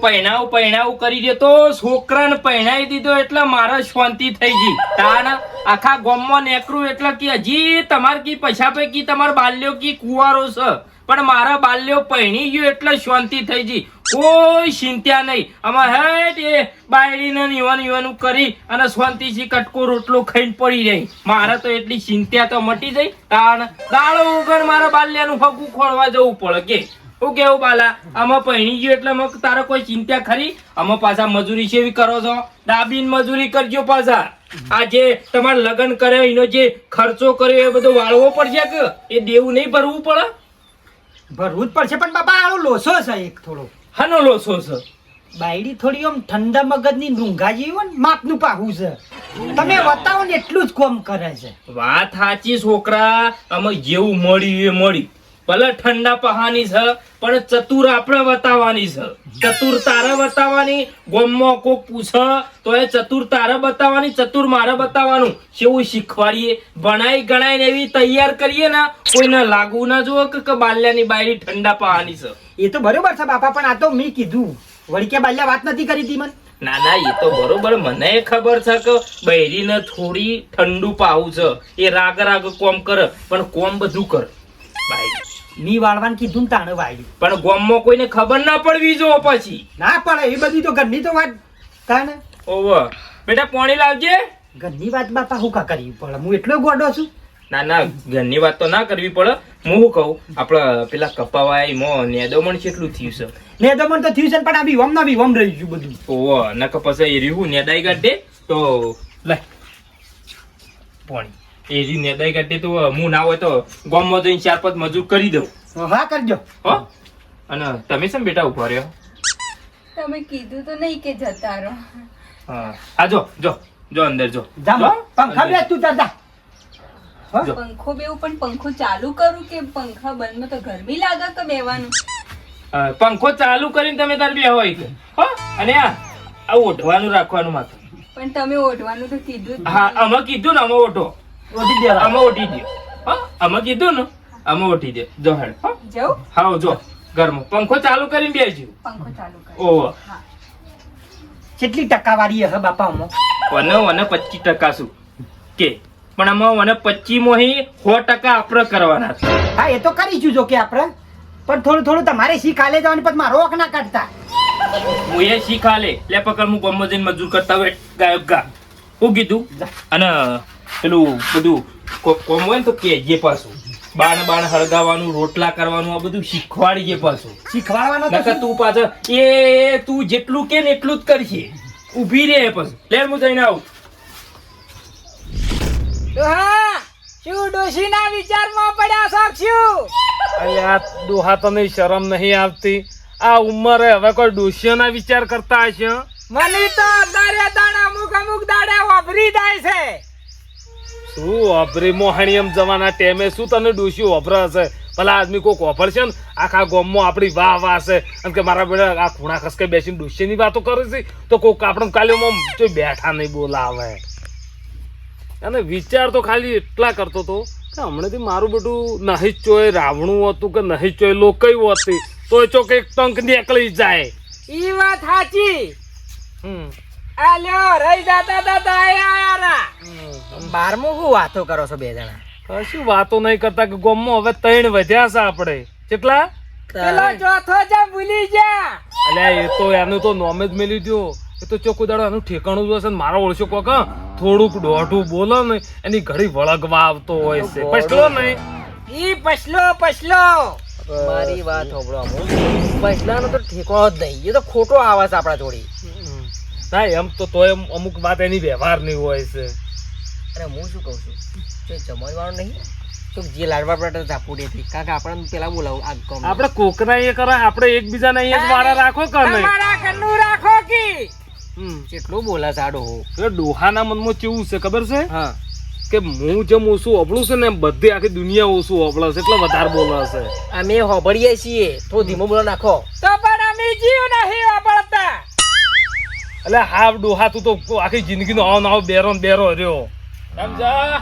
પૈણાવું કરી દે તો છોકરાને પૈણાવી દીધો એટલે મારે શાંતિ થઈ ગઈ. તાણ આખા ગામમાં નેકરું એટલે કે હજી તમારે કી પૈસા પૈકી તમારે બાલ્યો કી કુવારો છે, પણ મારા બાલ્યો પૈણી ગયો એટલે શાંતિ થઈ ગઈ. કોઈ ચિંતા નહીં. આમાં હેટ એ બાયડીને નીવાનું કરી અને શાંતિથી કટકો રોટલો ખાઈને પડી રહી. મારે તો એટલી ચિંતા તો મટી જાય. તાણ દાડો ઉગણ મારા બાલ્યાનું ફગું ખોળવા જવું પડે કે હું કેવું બાલા આમાં પૈણી ગયો એટલે તારે કોઈ ચિંતા ખરી? આમાં પાછા મજૂરી સેવી કરો છો, દાબીન મજૂરી કરજો પાછા. આ જે તમારે લગ્ન કર્યો એનો જે ખર્ચો કર્યો એ બધો વાળવો પડશે કે એ દેવું નહીં ભરવું પડે? ભરવું જ પડશે. પણ બાપા આવો લોસો છે એક થોડો. હાનો લોસો છે? બાયડી થોડી આમ ઠંડા મગજની ડુંગા જેવી હોય ને માપનું પાહું છે. તમે બતાવો ને એટલું જ કોમ કરે છે. વાત સાચી છોકરા. આમાં જેવું મળ્યું એ મળી. ભલે ઠંડા પહાની છે પણ ચતુર આપણે બતાવવાની છે. ચતુર તારે બતાવવાની. ગામમાં કોક પૂછે તો એ ચતુર તારે બતાવવાની, ચતુર મારે બતાવવાનું. કેવું શીખવાડીએ, ભણાઈ ગણાઈને એવી તૈયાર કરીએ ને કોઈને લાગુ ના જોવે કે બાલ્યાની બાયડી ઠંડા પહાની છે. એ તો બરોબર છે બાપા, પણ આ તો મેં કીધું વળી કે બાલ્યા વાત નથી કરી હતી મને. ના એ તો બરોબર, મને ખબર છે કે બૈરીને થોડી ઠંડુ પાવું છે. એ રાગ કોમ કરે પણ કોમ બધું કરે બાયરી. મી વાળવાન કીધું ને તાણે વાળ્યું, પણ ગામમાં કોઈને ખબર ના પડવી જો પછી. ના પડે એ બધી તો ઘરની તો વાત. તાણે ઓવ બેટા પાણી લાવજે. ઘરની વાત બાપા હું કા કરવી પડે? હું એટલો ગોડો છું. ના ઘરની વાત તો ના કરવી પડે. હું શું કહું, આપડે પેલા કપાવાય મો નેદોમણ કેટલું થયું છે? નેદોમણ તો થયું છે પણ આ વિવમ ના વિવમ રહી ગયું બધું. ઓવ નક પછી એ રહ્યું નેદાઈ કાઢે તો લાય પાણી એ રહ્યું નેદાઈ કાઢે તો હું ના હોય તો ગામમાં જઈને 4-5 મજૂર કરી દઉં. હા કરજો. હો અને તમે શેમ બેટા ઉભા રહ્યો? તમે કીધું તો નહીં કે જતા રહો. હા જો અંદર જો. જા પંખા બેસ તું દાદા. જો. પંખો બેવું પણ પંખો ચાલુ કરું કે પંખા બંધમાં તો ગરમી લાગે કે બેવાનું? પંખો ચાલુ કરીને તમે તાર બે હોય કે હો. અને આ ઓઢવાનું રાખવાનું માથે. પણ તમે ઓઢવાનું તો કીધું જ હા નહીં. અમે કીધું ને અમે ઓઢો ઓઢી દેવા. અમે ઓઢી દે. હા અમે કીધું ને અમે ઓઢી દે. જો હેડ હો. જાઉં? હા જો ઘરમાં પંખો ચાલુ કરીને બેસજો. પંખો ચાલુ કર. ઓહ હા. કેટલી ટકાવારી હે બાપા આમાં? મને 25% શું કે પણ આમાં મને 25 મોહી 100% આપણે કરવાના છે. હા એ તો કરીશું જો કે આપણે, પણ થોડું તમારે શીખ આલે જવાની પછી મારો હક ના કાઢતા. હું એ શીખા લે પકડ હું ગામમાં જઈને મજૂર કરતા હોય ગાયબ ગા હું કીધું. અને પેલું બધું કોમ હોય ને તો કેજે પાછું બાણ હળગાવાનું, રોટલા કરવાનું આ બધું શીખવાડીજે પાછું. શીખવાડવાનો નકર તું પાછળ એ તું જેટલું કે ને એટલું જ કરશે. ઊભી રહે પછી લે હું જઈને આવું. શું ડોશીના વિચારમાં પડ્યા સાક્ષી? અલ્યા ડોહા તને શરમ નહીં આવતી? આ ઉંમરે હવે કોઈ ડોશીઓના વિચાર કરતા હશે? મને તો દાડે દાડા અમુક દાડે વાપરી જાય છે. શું વાપરી મોહણીયમ જવાના ટેમે શું તને ડોશી વાપરે હશે? ભલા આદમી કોક વાપરશે ને આખા ગામમાં આપણી વાહ છે અને કે મારા બેટા આ ખૂણા ખસકે બેસીને ડોશીની વાતો કરે છે તો કોક આપણે કાલે બેઠા નહીં બોલાવે. અને વિચાર તો ખાલી એટલા કરતો હતો કે હમણાંથી મારું બધું નહીં ચોય રાવણું હતું કે નહીં ચોય લોકયું હતી તો ચોક એક ટંક નીકળી જાય. ઈ વાત સાચી. આલ્યો રહી જતા હતા આયા. 12મું હું વાતો કરો છો બે જણા? કશું વાતો નહીં કરતા કે ગામમાં હવે 3 વધ્યા છે આપણે. કેટલા? પેલો ચોથો જ ભૂલી જા. અલ્યા એ તો એનું તો નોમ જ મેલી દ્યો. એ તો ચોખ્ખું દાડો એનું ઠેકાણું જ હશે ને મારો ઓળશો કોક થોડુંક દોઢું બોલો ને એની ઘડી વળગવા આવતો હોય છે. પછલો નહીં ઈ પછલો મારી વાત સાંભળો. પછલાનો તો ઠેકો જ નહીં, એ તો ખોટો આવે છે આપણા જોડી. ના એમ તો તોય અમુક વાત એની વ્યવહારની હોય છે. અરે હું શું કહું છું, તો જમવાનું નહીં તો જે લાડવા પરાઠા ઝાપુડી હતી કાકા આપણે પેલા બોલાવું આ કામ આપણે કોકના એ કરે આપણે એકબીજાને અહીંયા જ વાળા રાખો કે નહીં? તમારા ઘરનું રાખો કે કેટલું બોલા સાડો એટલે ડોહાના મનમાં કેવું છે ખબર છે? હા કે હું જેમ ઓછું અબળું છે ને એમ બધી આખી દુનિયા ઓછું અબળે છે એટલે વધારે બોલે છે. અમે હોબળીએ છીએ તો ધીમો બોલો નાખો તો પણ અમે જીવ નહીં હોબળતા. એટલે હાવ ડોહા તું તો આખી જિંદગીનો આવો નાવો બેરો ને બેરો રહ્યો. સમજા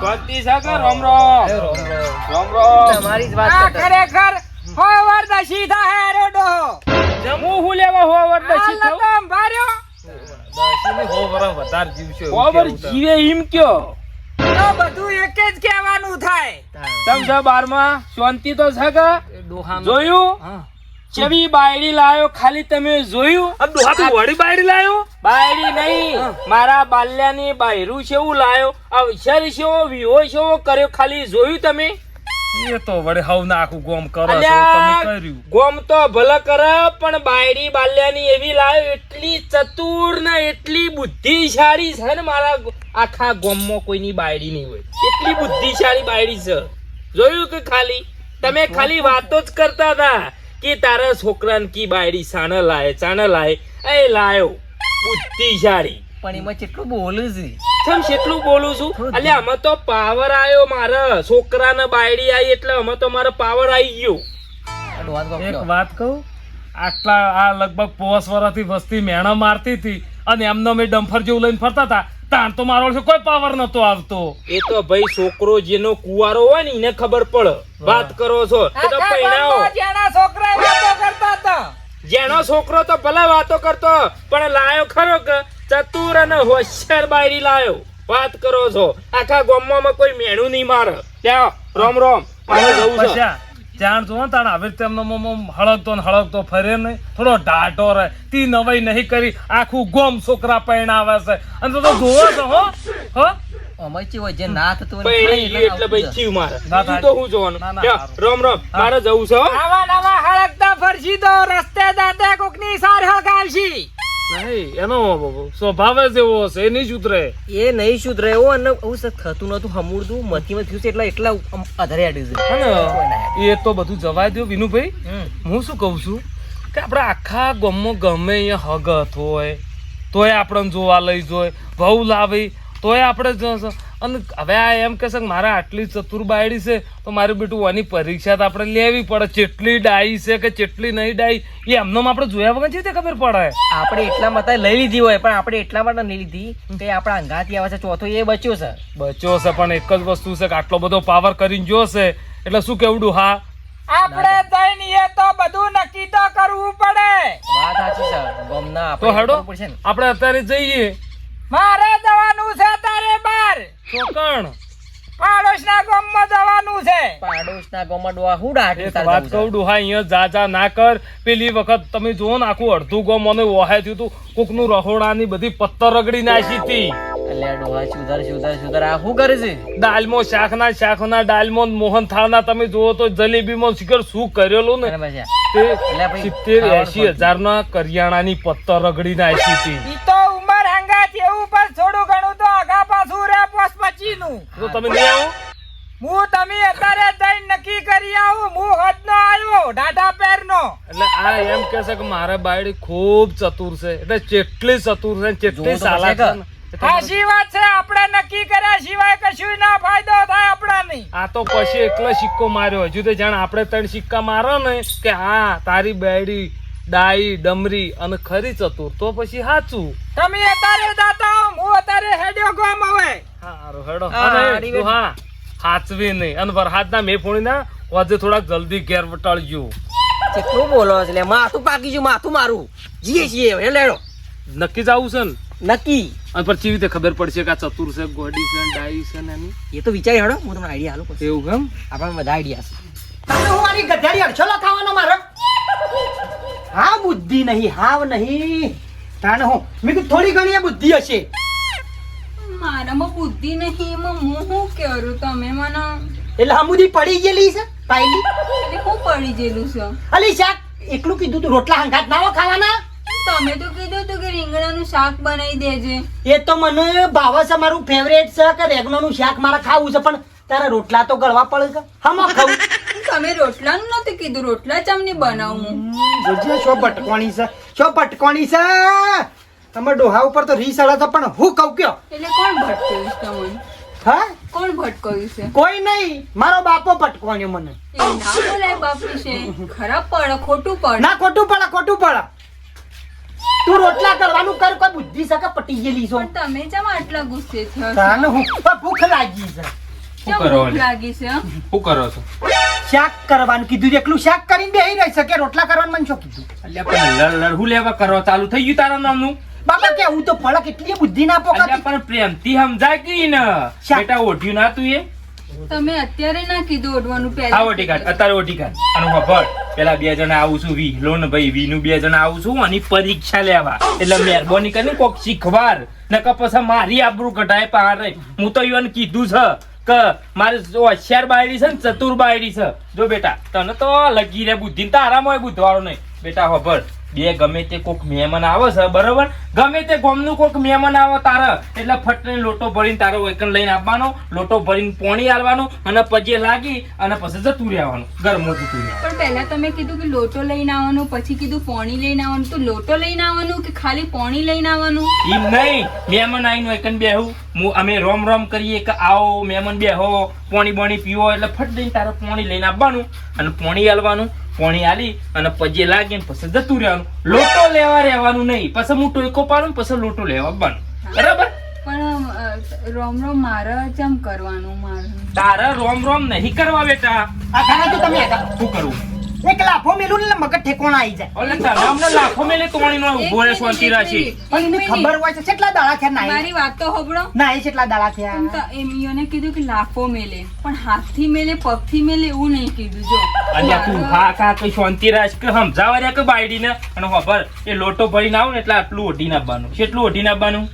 કોતી સાગર રામ રામ તમારી જ વાત ખરેખર હોવર દશી થા હે રોડો હું લેવા હો વર ડસી થઉં દશીની હો વરસ વધારે જીવશે એવું ઓવર કેવું તાર. જીવે એમ કયો તો બધું એક જ કહેવાનું થાય. તમ છો બારમાં શાંતિ તો છે કે એ ડોહાનો- જોયું હા. ચેવી બાયડી લાયો ખાલી તમે જોયું આ ડોહા તું વળી બાયડી લાયો બાયડી નહીં મારા બાલ્યાની બાયરું છે એવું લાયો અવસર છે વિહો છે એવો કર્યો ખાલી જોયું તમે એ તો વળી હવ ના આખું ગોમ કરો છો અલ્યા, તમે કર્યું ગોમ તો ભલે કરે પણ બાયડી બાલ્યાની એવી લાયો એટલી ચતુર ને એટલી બુદ્ધિશાળી છે ને મારા આખા ગોમમાં કોઈની બાયડી નહીં હોય એટલી બુદ્ધિશાળી બાયડી છે જોયું કે ખાલી તમે ખાલી વાતો જ કરતા હતા કે તારા છોકરાને કી બાયડી સાને લાય એ લાયો બુદ્ધિશાળી પણ એમાં કેટલું બોલું છે. ચમ કેટલું બોલું છું અલ્યા અમે તો પાવર આયો મારા છોકરાને બાયડી આવી એટલે અમે તો મારો પાવર આવી ગયો આ ડોહાનો કોક એક કહો. વાત કહું આટલા આ લગભગ 5 વર્ષથી વસ્તી મેણા મારતી હતી અને એમનો મેં ડમ્ફર જેવું લઈને ફરતા હતા તાણ તો મારો કોઈ પાવર નતો આવતો એ તો ભાઈ છોકરો જેનો કુવારો હોય ને એને ખબર પડે વાત કરો છો એ તો આખા પૈણાઓ ગામમાં જેના છોકરા વાતો કરતા હતા. જેનો છોકરો તો ભલે વાતો કરતો પણ લાયો ખરો કે ચતુર અને હોશિયાર બાયડી લાયો વાત કરો છો આખા ગામમાં કોઈ મેણું નહીં મારે ત્યાં રોમ રોમ મારે જવું છે પછી જાણ જો તાણ આવી રીતે એમનો મોમ હળગતો ફરે નહીં થોડો ઢાટો રહે તી નવાઈ નહીં કરી આખું ગોમ છોકરા પૈણાવે છે અને તો જોવો છો હો અમાય ચેવો જે ના થતું હોય ને પૈણી ખાય ગયું એટલે એટલે ભાઈ આવતું ચીવ મારે ના બીજું તો હું જોવાનું ના, ના, ત્યાં સારું. રોમ રોમ મારે જવું છે હો. આવા નવા હળગતા ફરશી તો રસ્તે દાતે કોકની સાર હગાવશી. નહીં એનો સ્વભાવ જ એવો હશે એ નહીં સુધરે એ નહીં સુધરે એવો અને આવું સર થતું નતું હમુરતું મતીમાં થયું છે એટલા અધરે આડ્યું છે. કોઈ ના હેડે. એ તો બધું જવા દો વિનુભાઈ હમ. હું શું કહું છું કે આપણે આખા ગામમાં ગમે અહીંયા હગત હોય તોય આપણને જોવા લઈ જોય વહુ લાવી તોય આપણે અને હવે આ એમ કહેશે કે મારે આટલી ચતુર બાયડી છે તો મારું બેટું આની પરીક્ષા તો આપણે લેવી પડે ચેટલી ડાઈ છે કે ચેટલી નહીં ડાઈ એ એમનો આપણે જોયા વગર છે તે ખબર પડે આપણે એટલા માટે લઈ લીધી હોય પણ આપણે એટલા માટે નહીં લીધી કે આપણા અંગાથી આવે છે ચોથો એ બચ્યો છે. બચ્યો છે પણ એક જ વસ્તુ છે કે આટલો બધો પાવર કરીને જોશે એટલે શું કેવડું હા આપણે જઈને તો બધું નક્કી તો કરવું પડે. વાત સાચી છે. ગમના તો હેડો કરવું પડશે ને. આપણે અત્યારે જઈએ મારે જવાનું છે તારે બાર ચોકણ પાડોશના ગામમાં જવાનું છે. પાડોશના ગામમાં ડોહા હું ડાઢું એક વાત કહું ડુહા અહીંયા જા ના કર પેલી વખત તમે જુઓ ને આખું અડધું ગામ મને વહાય થયું તું કોકનું રહોડાની બધી પત્તર રગડી નાખી હતી અલ્યા ડોહા સુધર આ શું કરે છે? દાલમો શાકના દાલમો મોહન થાળના તમે જુઓ તો જલેબીમાં શિખર શું કરેલું અરે ને ભાઈ તે એટલે ભાઈ 70-80 હજારના કરિયાણાની પત્તર રગડી નાખી હતી ઈ તો ઉંમર હંગાત એવું પર થોડું ઘણું તો આગા પાછું રે પોસ પચીનું. તો તમે નહીં આવો હું તમે અત્યારે જઈને નક્કી કરી આવું. હું હદનો આવ્યો ઢાઢા પેરનો. એટલે આ એમ કે છે કે મારા બાયડી ખૂબ ચતુર છે એટલે ચેટલી ચતુર છે ચેટલી જોવું તો ચાલાક છે પડશે ને. સાચી વાત છે. આપણે નક્કી કર્યા સિવાય કશું ના ફાયદો થાય આપણા નહીં. આ તો પછી એકલો સિક્કો માર્યો હજુ તો જાણ આપણે 3 સિક્કા મારો ને કે હા તારી બાયડી ડાઈ ડમરી અને ખરી ચતુર તો પછી સાચું તમે અત્યારે જાતા હો, હું અત્યારે હેડ્યો ગામ હવે. હારું હેડો હા, અને હારી બેન. હા હાચવી નહીં અને વરસાદના મેફોણીના આજે થોડાક જલ્દી ઘેર વટાળજો કેટલું બોલો છે લે. માથું પાકી ગયું માથું મારું. જીએ છીએ હવે લેડો નક્કી જ આવું છે ને નક્કી. અને પછી કેવી રીતે ખબર પડશે કે આ ચતુર છે ગોડી છે ડાઈ છે ને એની એ તો વિચારી હેડો હું તમને આઈડિયા આલું પછી. એવું એમ આપણને બધા આઈડિયા છે. તમે હું આની ગધાડી અડછો લખાવાનો મારો હા બુદ્ધિ નહીં હાવ નહીં તાણે હું મેં કીધું થોડી ઘણી એ બુદ્ધિ હશે મારામાં બુદ્ધિ નહીં એમાં હું શું કરું તમે મને એટલે હમુદી પડી ગયેલી છે પાયલી એટલે હું પડી ગયેલું છે અલી શાક એકલું કીધું તું રોટલા હંગાત ના હોય ખાવાના તમે તો કીધું હતું કે રીંગણાનું શાક બનાવી દેજે એ તો મને ભાવે છે મારું ફેવરેટ છે કે રેગણોનું શાક મારે ખાવું છે પણ તારા રોટલા તો ગળવા પડે કે હમો ખાવું તમે રોટલાનું નતું કીધું રોટલા ચમની બનાવું જોજે શો ભટકોણી છે શો ભટકોણી છે તમે ડોહા ઉપર તો રીસ અડે છે પણ હું કહું કયો એટલે કોણ ભટક્યું છે તમને હા કોણ ભટક્યું છે કોઈ નહીં મારો બાપો ભટકોણ્યો મને એ ના બોલાય બાપુ છે ખરાબ પડે ખોટું પડે ના ખોટું પડે તું રોટલા કરવાનું કર કોઈ બુદ્ધિ શકે પટી ગયેલી છો પણ તમે ચમ આટલા ગુસ્સે થયો છો? તાને હું પણ ભૂખ લાગી છે ચમ કરો ભૂખ લાગી છે હં? શું કરો છો શાક કરવાનું કીધું એકલું શાક કરીને બેહી રહી શકે રોટલા કરવાનું મને શું કીધું અલ્યા પણ લડહું લેવા કરવા ચાલુ થઈ ગયું તારા નામનું બાપા કે હું તો ફળક એટલી બુદ્ધિ ના અલ્યા પોકાતી પણ પ્રેમથી સમજાય કે ને શા- બેટા ઓઢ્યું ના તું એ તમે અત્યારે ના કીધું ઓઢવાનું આ પહેલા ઓઢી કાઢ અત્યારે ઓઢી કાઢ અને ખબર પેલા 2 જણા આવું છું વી લોન ભાઈ વી નું 2 જણા આવું છું અને પરીક્ષા લેવા એટલે મહેરબાની કરીને કોક શીખવાર નકર પછી મારી આબરૂ કઢાય પાર રહી હું તો ઈવન કીધું છે કે મારે જો હોશિયાર બાયડી છે ને ચતુર બાયડી છે જો બેટા તને તો લગી રે બુદ્ધિ તારામાં બુધવાળો નહીં બેટા ખબર બે ગમે તે કોક મહેમાન આવે છે બરોબર ગમે તે ગામનું કોક મહેમાન આવે તારે એટલે ફટને લોટો ભરીને તારો વેકન લઈને આપવાનો લોટો ભરીને પોણી આલવાનો અને પજે લાગી અને પછી જતું રહેવાનું ઘરમાં જતું રહેવાનું પણ પહેલા તમે કીધું કે લોટો લઈને આવવાનું પછી કીધું પોણી લઈને આવવાનું તો લોટો લઈને આવવાનું કે ખાલી પોણી લઈને આવવાનું એમ નહીં મહેમાન આવીને વેકન બેહું અમે રોમ રોમ કરીએ કે આવો મહેમાન બેહો પોણી બોણી પીવો એટલે ફટ દઈને તારે પોણી લઈને આપવાનું અને પોણી આલવાનું પોણી આલી અને પજે લાગીને પછી જતું રહેવાનું લોટો લેવા રહેવાનું નહીં પછી હું ટોયકો પાડું પછી લોટો લેવા આવવાનું બરાબર પણ રોમ રોમ મારે જમ કરવાનું મારે તારે રોમ રોમ નહીં કરવા બેટા આ ખાના તો તમે હતા શું કરવું એક લાફો મેલું ને મગજ ઠેકોણા આવી જાય ઓલે તારા અમને લાખો મેલે તોણીનો ઉભો રહે શાંતિ રાખી પણ એને ખબર હોય છે કેટલા દાડા થયા ના મારી વાત તો હોબળો ના એ કેટલા દાડા પણ થયા તો એમ ઈયોને કીધું કે લાફો મેલે પણ હાથથી મેલે પગથી મેલે એવું નહીં કીધું જો અલ્યા તું મારે- હા કા કઈ શાંતિ રાખ કે સમજાવા રહ્યા કે બાયડીને અને ખબર એ લોટો ભરીને આવું ને એટલે આટલું ઓઢીને આપવાનું કેટલું ઓઢીને આપવાનું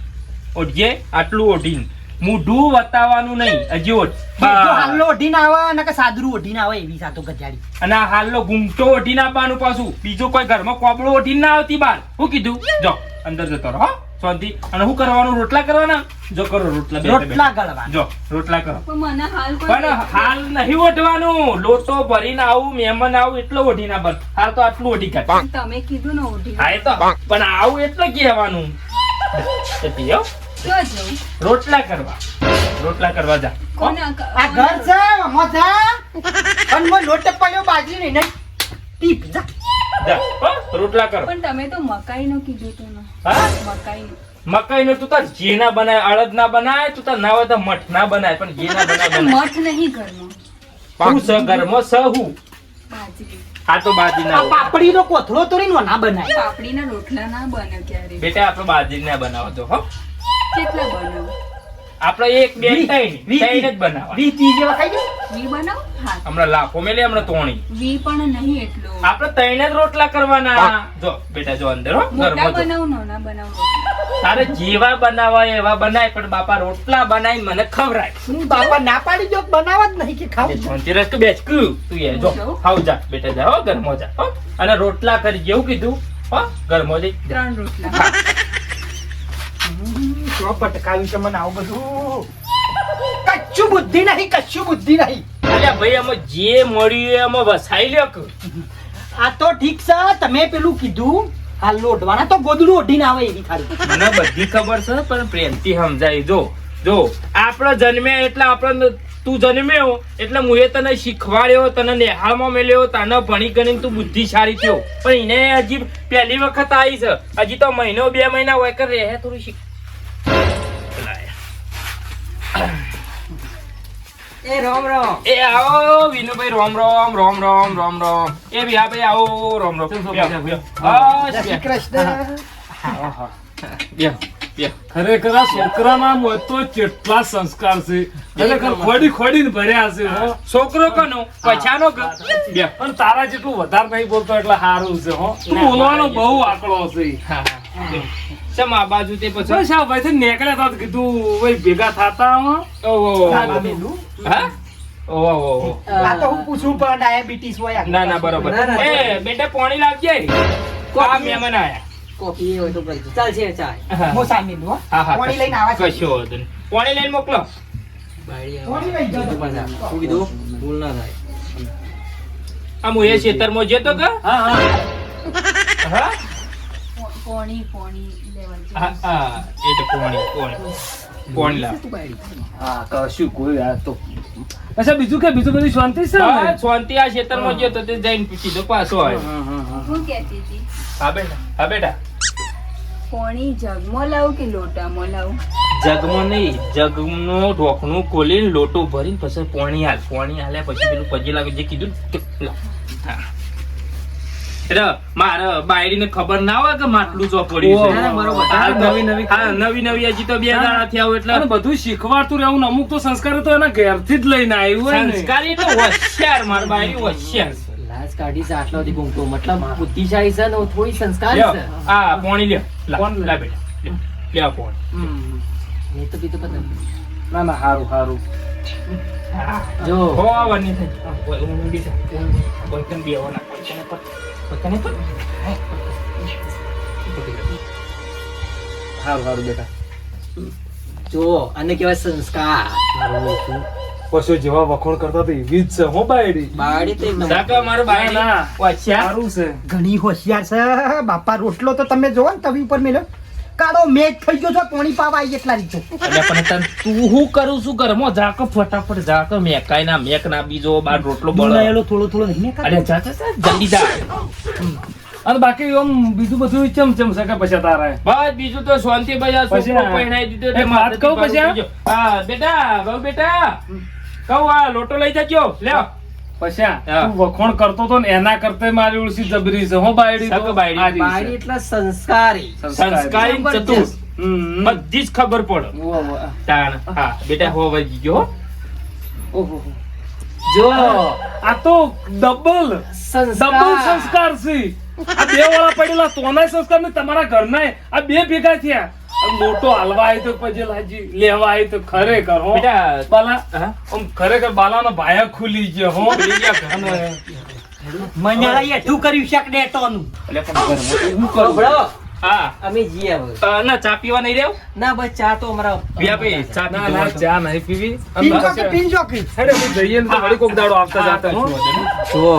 ઓઢીએ આટલું ઓઢીને મૂઢું વતાવવાનું નહીં હજી ઓઢ જો હાલ્લો ઓઢીને આવે ને કે સાદરું ઓઢીને આવે એવી સાતો ગજાડી અને આ હાલનો ઘૂમટો ઓઢીને આપવાનું પાછું બીજો કોઈ ઘરમાં કોબળો ઓઢીને ના આવતી બાર હું કીધું જો અંદર જતો રહો હો, શાંતિ અને શું કરવાનું રોટલા કરવાના જો કરો રોટલા બે રોટલા ગળવા જો રોટલા કરો પણ મને હાલ કોઈ પણ હાલ નહીં ઓઢવાનું લોટો ભરીને આવું મહેમાન આવું એટલો ઓઢી ના બસ હાલ તો આટલું ઓઢી કાઢ પણ તમે કીધું ને ઓઢી હા એ તો પણ આવું એટલે કહેવાનું તો પીઓ ક્યાં જવું રોટલા કરવા જા કોને આ ઘર છે મજા અને મો લોટ પડ્યો બાજરી નહીં નહીં ટીપ જા જા હો, રોટલા કરો પણ તમે તો મકાઈ નું કીધું તું ને હા મકાઈ મકાઈ નું તું તાર ઘી ના બનાય અડદ ના બનાય તું તાર ના હોય તો મઠ ના બનાય પણ ઘી ના બનાય મઠ નહીં ઘરમાં હું સ ઘરમાં સ હું બાજરી આ તો બાજરી ના આ હોય. પાપડીનો કોથળો તોડીને ના બનાય પાપડીના રોટલા ના બને ક્યારે બેટા આપણે બાજરી ના બનાવો તો હો કેટલા બનાવ આપણે એક બે ત્રણ જ બનાવવા વી તી જેવા ખાઈ ગયો વી બનાવ હા હમણાં લાખો મેલે હમણાં તોણી વી પણ નહીં એટલું આપણે ત્રણ જ રોટલા કરવાના જો બેટા જો અંદર હો મોટા ઘરમાં જો. બનાવ નાના બનાવ રોટલા. તારે જેવા બનાવાય એવા બનાય પણ બાપા રોટલા બનાવી મને ખવરાય હું બાપા ના પાડી જો બનાવવા જ નહીં કે ખાવ શાંતિ રસ કે બેસ તું એ જો ખાવ જા બેટા જા હો ઘરમાં જા હો અને રોટલા કરી જેવું કીધું હો ઘરમાં જઈ જા. 3 રોટલા તો પટકાવ્યું છે મને આવું બધું કચ્છું બુદ્ધિ નહીં કચ્છું બુદ્ધિ નહીં અલ્યા ભાઈ આમાં જે મળ્યું એમાં વસાઈ લ્યો કે. આ તો ઠીક છે તમે પેલું કીધું હાલ લોટવાના તો ગોદડું ઓઢીને આવે એવી ખાલી મને બધી ખબર છે પણ પ્રેમથી સમજાય જો આપણે જન્મ્યા એટલે આપણે તું જન્મ્યો એટલે હું એ તને શીખવાડ્યો તને નેહાળમાં મેલ્યો તને ભણી ગણીને તું બુદ્ધિશાળી થયો પણ એને હજી પહેલી વખત આવી છે હજી તો મહિનો 2 મહિના હોય કે રહે થોડું શીખ એ રામ રામ એ આવો વિનુભાઈ રોમ રોમ રોમ રોમ રોમ રોમ એ વિહાભાઈ આવો રોમ રોમ બેહો, બેહો. હા, જય શ્રી કૃષ્ણ બેહો, બેહો. ખરેખર આ છોકરાના મોં તો કેટલા સંસ્કાર છે ખરેખર ખોડી ખોડીને ભર્યા છે હો છોકરો કનો પછાનો કે બેહો. પણ તારા જેટલું વધારે નહીં બોલતો એટલે સારું છે હો તું ના, બોલવાનો મારા બહુ આંકડો છે હા, હા, બેહો. શેમ આ બાજુ તે પછી બસ આ ભાઈ નીકળ્યા તા તો કીધું ભાઈ ભેગા થતા હો ઓહો. પેલું હા? ઓહો. આ તો હું પૂછું પણ ડાયાબિટીસ હોય ના ના બરોબર ના, ના. એ બેટા પાણી લાવજે આ મહેમાન આયા કોફી હોય તો કરી ચાલશે ચાય હા. હું સામેલું હો હા હા પાણી લઈને આવા છે. કશો વાંધો નહીં. પાણી લઈને મોકલો બાયડી પાણી લઈ જાઓ. પાછા શું કીધું ભૂલ ના થાય આ હું એ ખેતરમાં જતો કે હા હા હા પોણી લેવા હા, હા એ તો પાણી લાવ હા કશું કોઈ આ તો અચ્છા બીજું બધી શાંતિ છે હા ને? શાંતિ આ ખેતરમાં ગયો તો તે જઈને સીધો પાછો આવ્યો હું કહેતી હતી હા બેટા પોણી જગમાં લાવું કે લોટામાં લાવું જગમાં નહીં, જગનું ઢોકણું ખોલીને લોટો ભરીને પછી પોણી હાલ્યા પછી પેલું પજી લાગે જે કીધું ને તે લા. હા. એટલે મારે બાયડીને ખબર ના હોય કે માટલું જો પડ્યું છે. ના, બરોબર. હા, નવી હા, નવી હજી તો 2 દાડા થયા હોય અને એટલે બધું શીખવાડતું રહેવું ને અમુક તો સંસ્કાર તો એના ઘેરથી જ લઈને આવ્યું હોય ને. સંસ્કારી તો હોશિયાર, મારી બાયડી હોશિયાર છે. લાજ કાઢી છે આટલો બધી ગુમતો મતલબ બુદ્ધિશાળી છે ને થોડી સંસ્કારી લ્યો, છે આ પોણી લ્યો. લા, કોણ લે? લા બેટા, લ્યો. લ્યો પોણી. એ તો બીજું પતંગ ના ના હારું જો હોવાની થઈ. કોઈ ઊંઘી છે. કોઈ કન બેહવાના. કોઈ કને પર. હારું બેટા. જો આને કહેવાય સંસ્કાર પશુ જેવા વખોણ કરતા તો એવી જ છે હો બાયડી. બાળી તો એકદમ સાકા મારો બાયડી ના, હોશિયાર. સારું છે. ઘણી હોશિયાર છે બાપા. રોટલો તો તમે જોવો ને તવી ઉપર મેલ્યો કાળો મેઘ થઈ ગયો છો પોણી પાવા આવી એટલા રીતે. એટલે પણ તું હું કરું શું કર મો જાકો ફટાફટ જાકો મેકાય ના મેક ના બીજો બાર રોટલો બળ બોલાયેલો થોડો થોડો નહીં મેં અરે જા જલ્દી જા. અને બાકી આમ બીજું બધું ચમચમ છે કે પછી તારે બસ બીજું તો શાંતિ બજા પછી છોકરો આ- પહેરાઈ દીધો એક વાત કહું પછી આ? હા બેટા બહુ બેટા કહું આ લોટો લઈ જજો લ્યો. પછી આ હા. તું વખોણ કરતો તો ને એના કરતા મારી ઉલસી જબરી છે હો બાયડી સાકે તો. બાયડી. આ રીતે. બાળી એટલે સંસ્કારી સંસ્કારી ને ચતુર હમ. બધી જ ખબર પડે ઉવ્વ, ઉવ્વ. તાણ હા બેટા હો વજી ગયો ઓહો. જો આ તો ડબલ સંસ્કાર છે. આ બે વાળા પડેલા તોનાય સંસ્કાર ને તમારા ઘરના આ બે ભેગા થયા. આ લોટો હાલવા આવ્યો તો પછી લાજી લેવા આવ્યો તો ખરેખર હો બેટા બાલા હા આમ ખરેખર બાલાનો ભાયા ખુલી ગયો હો ખુલી ગયા. અને મને એઠું કર્યું શક ડેટોનું. એટલે પણ ઘરમાં તો હું કરું બરાબર. હા અમે જઈએ હવે ના ચા પીવા નહીં રહ્યો ના બસ ચા તો અમારા વ્યાપી ચા ના પીવા ના ચા નહીં પીવી પીંજો કે પીંજો કે હેડે હું જઈએ ને તો વળી કોક દાડો આવતા જાતા હો. જો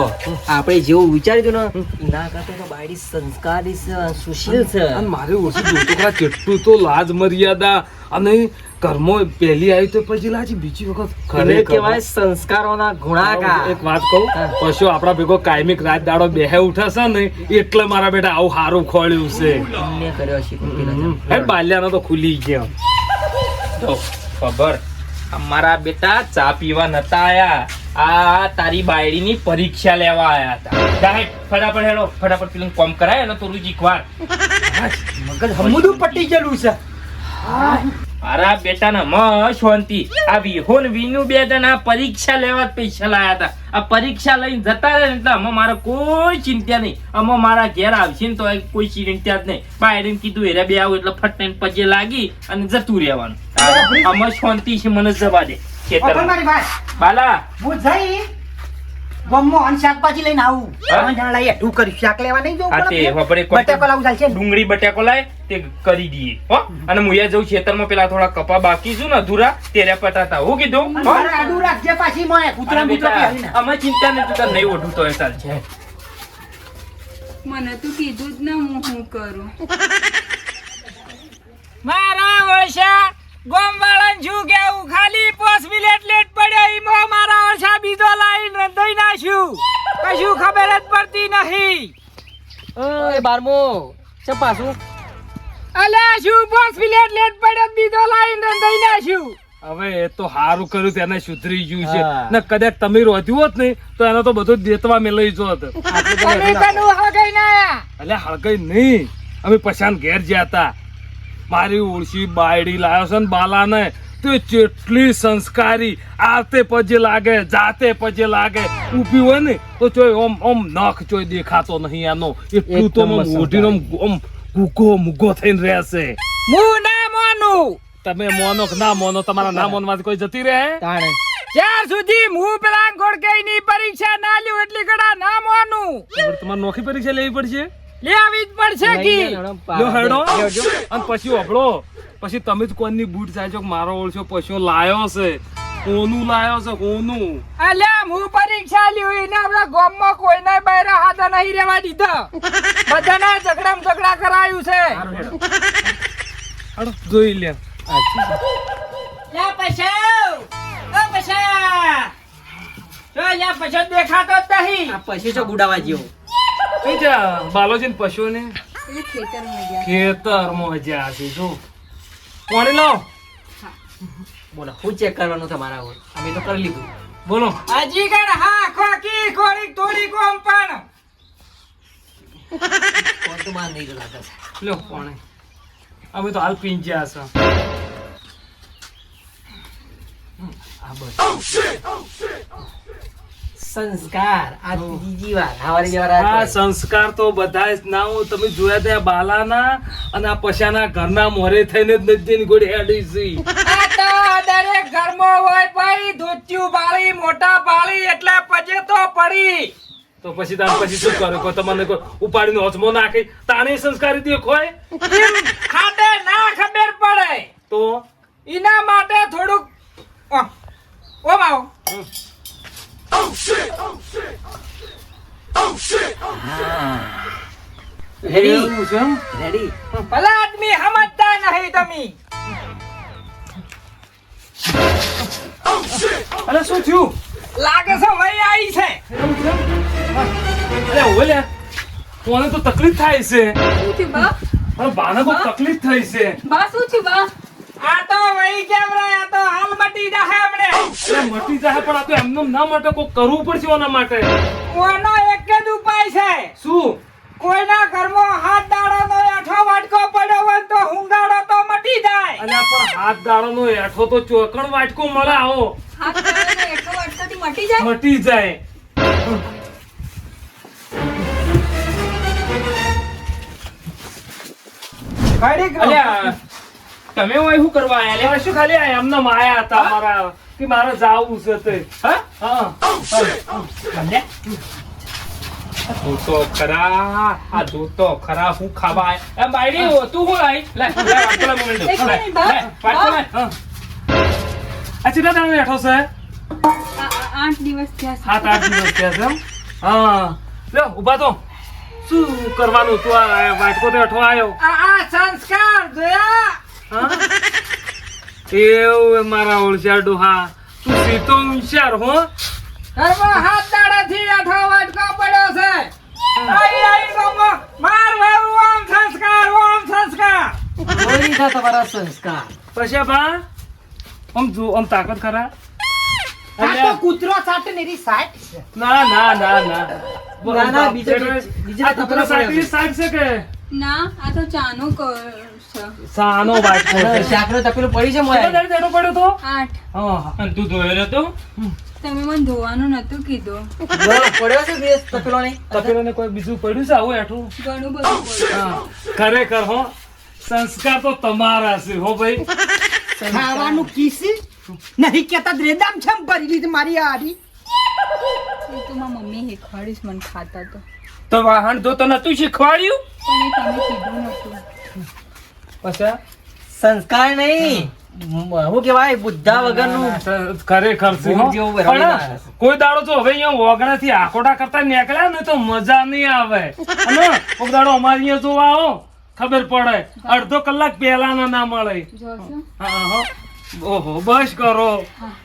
આપણે જેવું વિચાર્યું હતું ને ના કરતા તો બાયડી સંસ્કારી છે સુશીલ છે અને મારે ઓછી છોકરા કેટલું તો લાજ મર્યાદા અને ઘરમાં પહેલી આવી તો પછી લાજી બીજી વખત એને ખરેખર કહેવાય સંસ્કારોના ગુણાકાર એક વાત કહું હા. પશુ આપણા ભેગો કાયમિક રાત દાડો બેહે ઉઠાશે ને એટલે મારા બેટા આવું સારું ખોળ્યું છે પુણ્ય કર્યો છે કુંતીરાજા. હે બાલ્યાનો તો ખુલી ગયો તો ખબર અમારા બેટા ચા પીવા નતા આયા આ તારી બાયડીની પરીક્ષા લેવા આયા હતા જાહેર ફટાફટ હેડો ફટાફટ પેલું કોમ કરાય અને થોડું શીખવાડ મગજ હમુદું પટી ગયેલું છે. મારા બેટાના મ શાંતિ આ વિહોન વિનુ બે જણા પરીક્ષા લેવા જ પૈસા લાયા હતા આ પરીક્ષા લઈને જતા રહે ને એટલે આમાં મારે કોઈ ચિંતા નહીં આમાં મારા ઘેર આવશે ને તો કોઈ ચિંતા જ નહીં બાયડીને કીધું એરા બે આવું એટલે ફટ પજે લાગી અને જતું રહેવાનું આમાં શાંતિ છે મને જવા દે પણ ખેતર મારી વાત બાલા હું જઈ ગમમાં અને શાકભાજી લઈને આવું. હા? મને જાણ લાગે એઠું કર્યું શાક લેવા નહીં જવું હા તે હવે કોઈ બટાકો લાવું ચાલશે ને? ડુંગળી બટાકો લાય તે કરી દઈએ હો અને હું જઉં ખેતરમાં પેલા થોડા કપા બાકી છું ને અધૂરા તેરે પટાતા હું કીધું અને હો? મારે આડું રાખજે પાછી મોય કૂતરા અને બૂતરા બેટા, પહેરીને. અમે ચિંતા નથી કરતા, નહીં ઓઢું તો એ ચાલશે મને તું કીધું જ ને હું શું કરું. મારા વર્ષા ગોમ વાળાને શું કેવું ખાલી 5 મિનિટ લેટ પડ્યો ઈમો મારા વર્ષા બીજો લાઈન રંધાઈ નાખ્યું કશું ખબર જ પડતી નહીં ઓય બારમો છે પાછું અલ્યા શું 5 મિનિટ લેટ પડ્યો બીજો લાઈન રંધાઈ નાખ્યું હવે એ તો સારું કર્યું તેને સુધરી ગયું છે હા. ને કદાચ તમે રોધ્યું હોત ને તો એને તો બધું દેતવા મેલાઈ જોત તમે કનું હગાઈ ના આયા એટલે હળકઈ નહીં અમે પછાણ ઘેર ગયા હતા મારી ઓળશી બાયડી લાવ્યો છે ને બાલાને તે જેટલી સંસ્કારી આવતે પજે લાગે જાતે પજે લાગે ઊભી હોય ને તો ચોય ઓમ નખ ચોય દેખાતો નહીં આનો એટલું તો એકદમ મોઢીનો ઓમ ગુગો મુગો થઈને રહેશે હું ના માનું તમે મોનો કે ના મોનો તમારા ના મોનમાંથી કોઈ જતી રહે તાણે જ્યાર સુધી હું પેલા ગોળકેની પરીક્ષા ના લ્યો એટલી કડા ના માનું હવે તમારે નોખી પરીક્ષા લેવી પડશે લેવી જ પડશે કી લો હેડો અને પછી ઓભળો પછી તમે જ કોઈની બૂટ જાય છો કે મારો ઓળશો પશુ લાયો છે કોનું લાયો છે કોનું અલ્યા હું પરીક્ષા લ્યો ને આપણા ગામમાં કોઈને બહાર હાથ નહીં રહેવા દીધા બધાના ઝઘડા કરાયું છે હાડો જોઈ લે લા પછાવ ઓ પછા તો લા પછા દેખાતો જ નહીં આ પછી તો ગુડાવા જેવો કઈ જા બાલોજીન પશુને એટલે ખેતરમાં ગયા. ખેતરમાં જ્યાં છે જો પાણી લાવ બોલો હું ચેક કરવાનું તમારા ઓર અમે તો કરી લીધું બોલો હજી કણ હા ખોકી કોળી થોડી કોમ પણ કોણ તો માર નહીં લાગે છે લ્યો કોણે અમે તો હાલ પીન જ્યા છે આ બસ સંસ્કાર આ ત્રીજી વાર હવારી આ જવાર સંસ્કાર તો બધા જ ના હું તમે જોયા ત્યાં બાલાના અને આ પશાના ઘરના મોરે થઈને જ નજ્જેની ગોળી હેડી છે આ તો દરેક ઘરમાં હોય ભાઈ ધોતિયું બાળી મોટા બાળી એટલે પજે તો પડી તો પછી તાર પછી શું કરે કોઈ તમને કોઈ ઉપાડીને હોચમો નાખી તાણે સંસ્કારી દેખોય એમ ખાતે ના ખબર પડે તો એના માટે થોડુંક ઓ માવો રેડી એવું છે એમ? રેડી ભલા આદમી સમજતા નહીં તમે અરે શું થયું લાગે છે વહી આવી છે અરે ઓલે કોને તો તકલીફ થાય છે શું થયું બા અરે બાને તો તકલીફ થઈ છે બા શું થયું બા આ તો વહી કેમ રહ્યા તો હાલ મટી જાહે હમણે અરે મટી જાય પણ આ તો એમનેમ ના માટે કોઈ કરવું પડશે ઓના માટે ઓનો એક જ ઉપાય છે શું કોઈના ઘરમાં હાથ દાડાનો આઠો વાટકો પડ્યો હોય તો હુંગાડો તો મટી જાય અને આ પણ હાથ દાડાનો એઠો તો ચોકણ વાટકો મળે આવો હાથ કાઢો એટલો વાટકાથી મટી જાય મટી જાય અલ્યા તમે ઓય શું કરવા આયા લે? શું ખાલી આ એમના માયા હતા મારા કે મારે જાવું છે તે હા હા લે જોતો ખરા આ જોતો ખરા હું ખાવા આયા? એ બાયડી તું હું લાઈ લે વાટકો લે મોમેન્ટ એક મિનિટ બા. વાટકો લે હા આ ચિતા દાડો એઠો છે 8 દિવસ થયા છે. 7-8 દિવસ થયા છે એમ? હા લો ઉભા તો શું કરવાનું તું આ વાટકો તો એઠો આવ્યો આ સંસ્કાર જોયા હા એવું મારા ઓળશાર ડોહા તું સીતો હોશિયાર હો ઘરમાં હાથ દાડાથી આઠો વાટકો પડ્યો છે આઈ ગમો માર વાવ ઓમ સંસ્કાર જોઈ લીધા તમારા સંસ્કાર પછી બા આમ જો આમ તાકાત ખરા આ તો કૂતરો સાટે ને રી સાટ છે ના ના ના ના ના, ના, બીજા આ કૂતરા સાથે સાઈડ છે કે ના આ તો ચાનો છે સાનો વાટકો છે શાકનો તપેલું પડી છે મોય કેટલા દાડે તેડો પડ્યો તો 8 હા અને તું ધોયો નતો તમે મને ધોવાનું નતું કીધું પડ્યો છે બે તપેલો નહીં તપેલોને કોઈ બીજું પડ્યું છે આવું એઠું ઘણું બધું પડ્યું. હા ખરેખર હો સંસ્કાર તો તમારા છે હો ભાઈ ખાવાનું કીસી નહીં કેતા દ્રેદામ છમ ભરી લીધી મારી આરી એ તો મારી મમ્મી શીખવાડીશ મને ખાતા તો વાહન ધોતો નતું શીખવાડ્યું પણ એ તમે કીધું નતું પછી સંસ્કાર નહીં શું કેવાય બુદ્ધા વગરનું ખરેખર છે હો. ભૂત જેવું બરાબર ના પણ હશે. કોઈ દાડો જો હવે અહીંયા ઓગણાથી આકોટા કરતા નીકળ્યા ને તો મજા નહીં આવે અને કોક દાડો અમારી અહીંયા જોવા આવો ખબર પડે અડધો કલાક પહેલા ના મળે જોશો હા હા ઓહો બસ કરો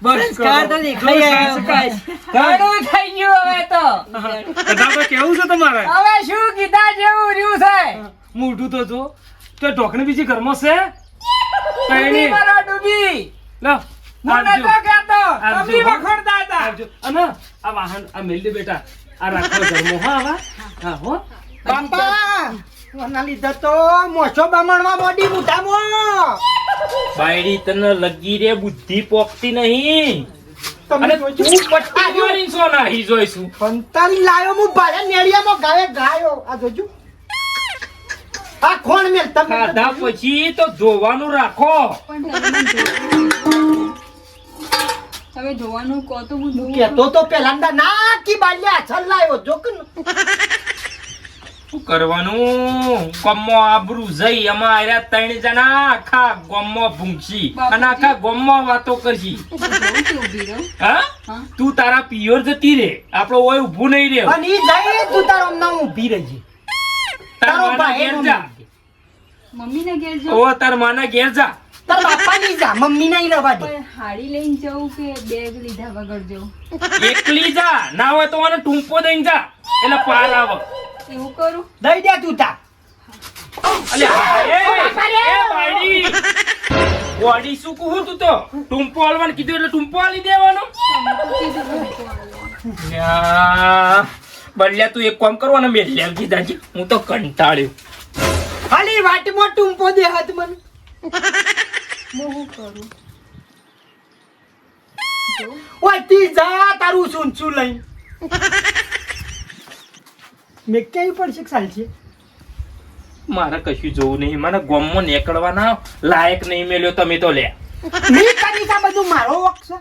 બસ કરો સંસ્કાર તો દેખાઈ આવ્યો. ઘણું થઈ ગયું હવે તો કદાચ કેવું છે તમારે હવે શું કીધા જેવું રહ્યું છે મોઢું તો જો તો ઢોકણી બીજી ઘરમાં છે કઈ ડૂબી નહીં મારો ડૂબી લો હું આવજો. નતો કહેતો આવજો. તમે વખોડતા હતા આવજો. અને આ વાહન આ મેલડી બેટા આ રાખો ઘરમાં હા આવા હા હો બાપા કોના લીધે તો મોછો બામણમાં મોડી બુઢામાં બાયડી તને લગી રે બુદ્ધિ પોકતી નહીં તમે અને જોજો. તું પટ્ટી મારી છો નાહી જોઈશું ફંતારી લાયો હું ભાડે નેળિયામાં ગાયે ગાયો આ જોજો આ કોણ મેલ તમે ખાધા પછી તો જોવાનું રાખો પણ તમે મને ધોવાનું હવે ધોવાનું કહો તો હું ધોઉં. કેતો તો પેલા ના કી બાલ્યા અછલ લાયો જો કે શું કરવાનું ગમો આબરૂ જઈ એમાં આર્યા 3 જણા આખા ગમો ભૂંગશી અને આખા ગમો વાતો કરશી હું ધોઉં કે ઊભી રહું? હા હા. તું તારા પિયોર જતી રે આપણો ઓય ઊભું નહીં રે અને ઈ જાય તું તારો નામ ઊભી રહેજે તારો તારા માના ભાઈ ઘેર નો જા મમ્મીને ઘેર જાઉં? ઓ તાર માના ઘેર જા તાર બાપા ની જા મમ્મી નહીં રવા દે પણ હાડી લઈને જાઉં કે બેગ લીધા વગર જાઉં? એકલી જા ના હોય તો મને ટૂંપો દઈને જા એટલે પાર આવે એવું કરું? દઈ દે તું તા અલે એ બાયડી બોડી શું કહું તું તો ટૂંપો આલવાનું કીધું એટલે ટૂંપો આલી દેવાનો તમે તો કીધું ટૂંપો આલવાનું. યા, બલ્યા તું એક કામ કરવાનો મેં લેવ કીધા છે હું તો કંટાળ્યો. ખાલી વાટમાં ટૂંપો દે હાથ મને. હું શું કરું? જો, ઓય તી જા તારું સૂંચું લઈ. મેં ક્યાંય પડશે કે ચાલશે? મારે કશું જોવું નહીં, મને ગોમમાં નીકળવાના લાયક નહીં મેલ્યો તમે તો લે. મેં કરી છે બધું મારો વક છે.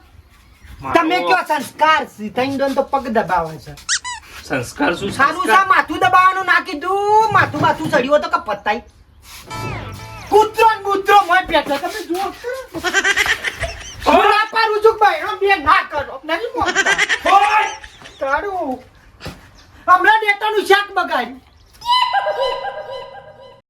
મારો તમે કયો સંસ્કાર છે તઈ દોન તો પગ દબાવે છે. સંસ્કાર શું સારું સંસ્કાર? સા માથું દબાવવાનું ના કીધું, માથું બાથું ચડ્યું તો કપતાઈ. કૂતરો ને બૂતરો મોય પેટે તમે જુઓ છો. હું ના પાડું છું કે બહેનો બે ના કરો. નહીં મોકતા. ઓય! તારું હમણાં ડેટાનું શાક બગાડ્યું.